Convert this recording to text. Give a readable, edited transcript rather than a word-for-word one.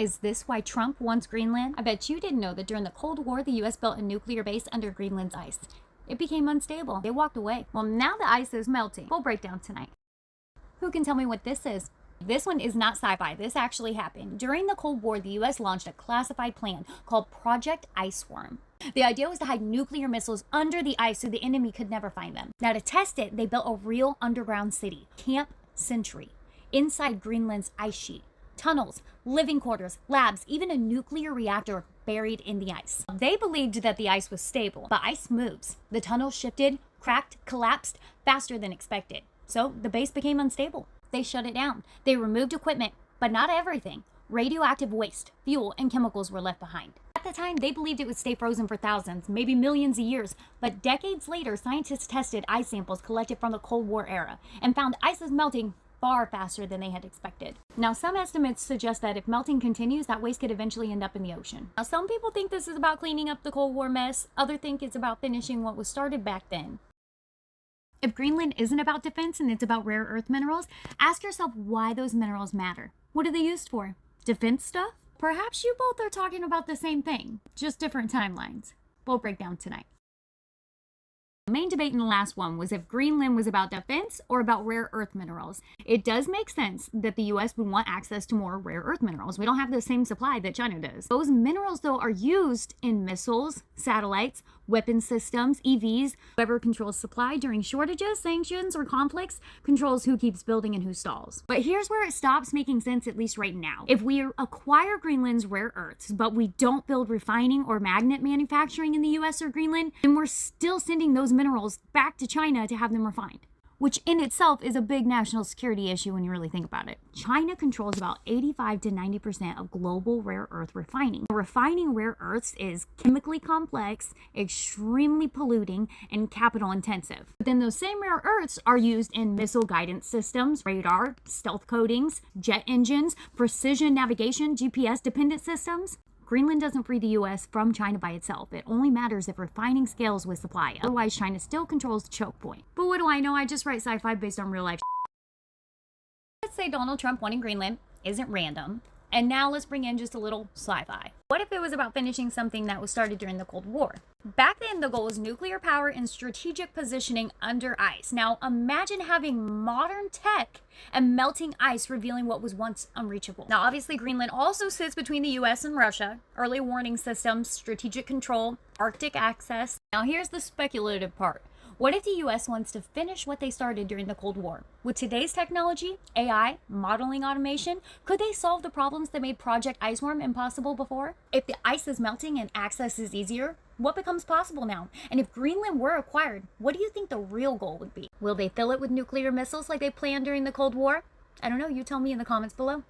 Is this why Trump wants Greenland? I bet you didn't know that during the Cold War, the US built a nuclear base under Greenland's ice. It became unstable. They walked away. Well, now the ice is melting. Full breakdown tonight. Who can tell me what this is? This one is not sci-fi. This actually happened. During the Cold War, the US launched a classified plan called Project Iceworm. The idea was to hide nuclear missiles under the ice so the enemy could never find them. Now, to test it, they built a real underground city, Camp Century, inside Greenland's ice sheet. Tunnels, living quarters, labs, even a nuclear reactor buried in the ice. They believed that the ice was stable, but ice moves. The tunnels shifted, cracked, collapsed faster than expected. So the base became unstable. They shut it down. They removed equipment, but not everything. Radioactive waste, fuel, and chemicals were left behind. At the time, they believed it would stay frozen for thousands, maybe millions of years. But decades later, scientists tested ice samples collected from the Cold War era and found ice is melting far faster than they had expected. Now, some estimates suggest that if melting continues, that waste could eventually end up in the ocean. Now, some people think this is about cleaning up the Cold War mess. Others think it's about finishing what was started back then. If Greenland isn't about defense and it's about rare earth minerals, ask yourself why those minerals matter. What are they used for? Defense stuff? Perhaps you both are talking about the same thing, just different timelines. We'll break down tonight. The main debate in the last one was if Greenland was about defense or about rare earth minerals. It does make sense that the US would want access to more rare earth minerals. We don't have the same supply that China does. Those minerals, though, are used in missiles, satellites, weapon systems, EVs. Whoever controls supply during shortages, sanctions, or conflicts controls who keeps building and who stalls. But here's where it stops making sense, at least right now. If we acquire Greenland's rare earths, but we don't build refining or magnet manufacturing in the US or Greenland, then we're still sending those minerals back to China to have them refined, which in itself is a big national security issue when you really think about it. China controls about 85 to 90% of global rare earth refining. Refining rare earths is chemically complex, extremely polluting, and capital intensive. But then those same rare earths are used in missile guidance systems, radar, stealth coatings, jet engines, precision navigation, GPS dependent systems. Greenland doesn't free the US from China by itself. It only matters if refining scales with supply. Otherwise, China still controls the choke point. But what do I know? I just write sci-fi based on real life. Let's say Donald Trump wanting Greenland isn't random. And now let's bring in just a little sci-fi. What if it was about finishing something that was started during the Cold War? Back then, the goal was nuclear power and strategic positioning under ice. Now, imagine having modern tech and melting ice revealing what was once unreachable. Now, obviously, Greenland also sits between the US and Russia. Early warning systems, strategic control, Arctic access. Now, here's the speculative part. What if the US wants to finish what they started during the Cold War? With today's technology, AI, modeling automation, could they solve the problems that made Project Iceworm impossible before? If the ice is melting and access is easier, what becomes possible now? And if Greenland were acquired, what do you think the real goal would be? Will they fill it with nuclear missiles like they planned during the Cold War? I don't know, you tell me in the comments below.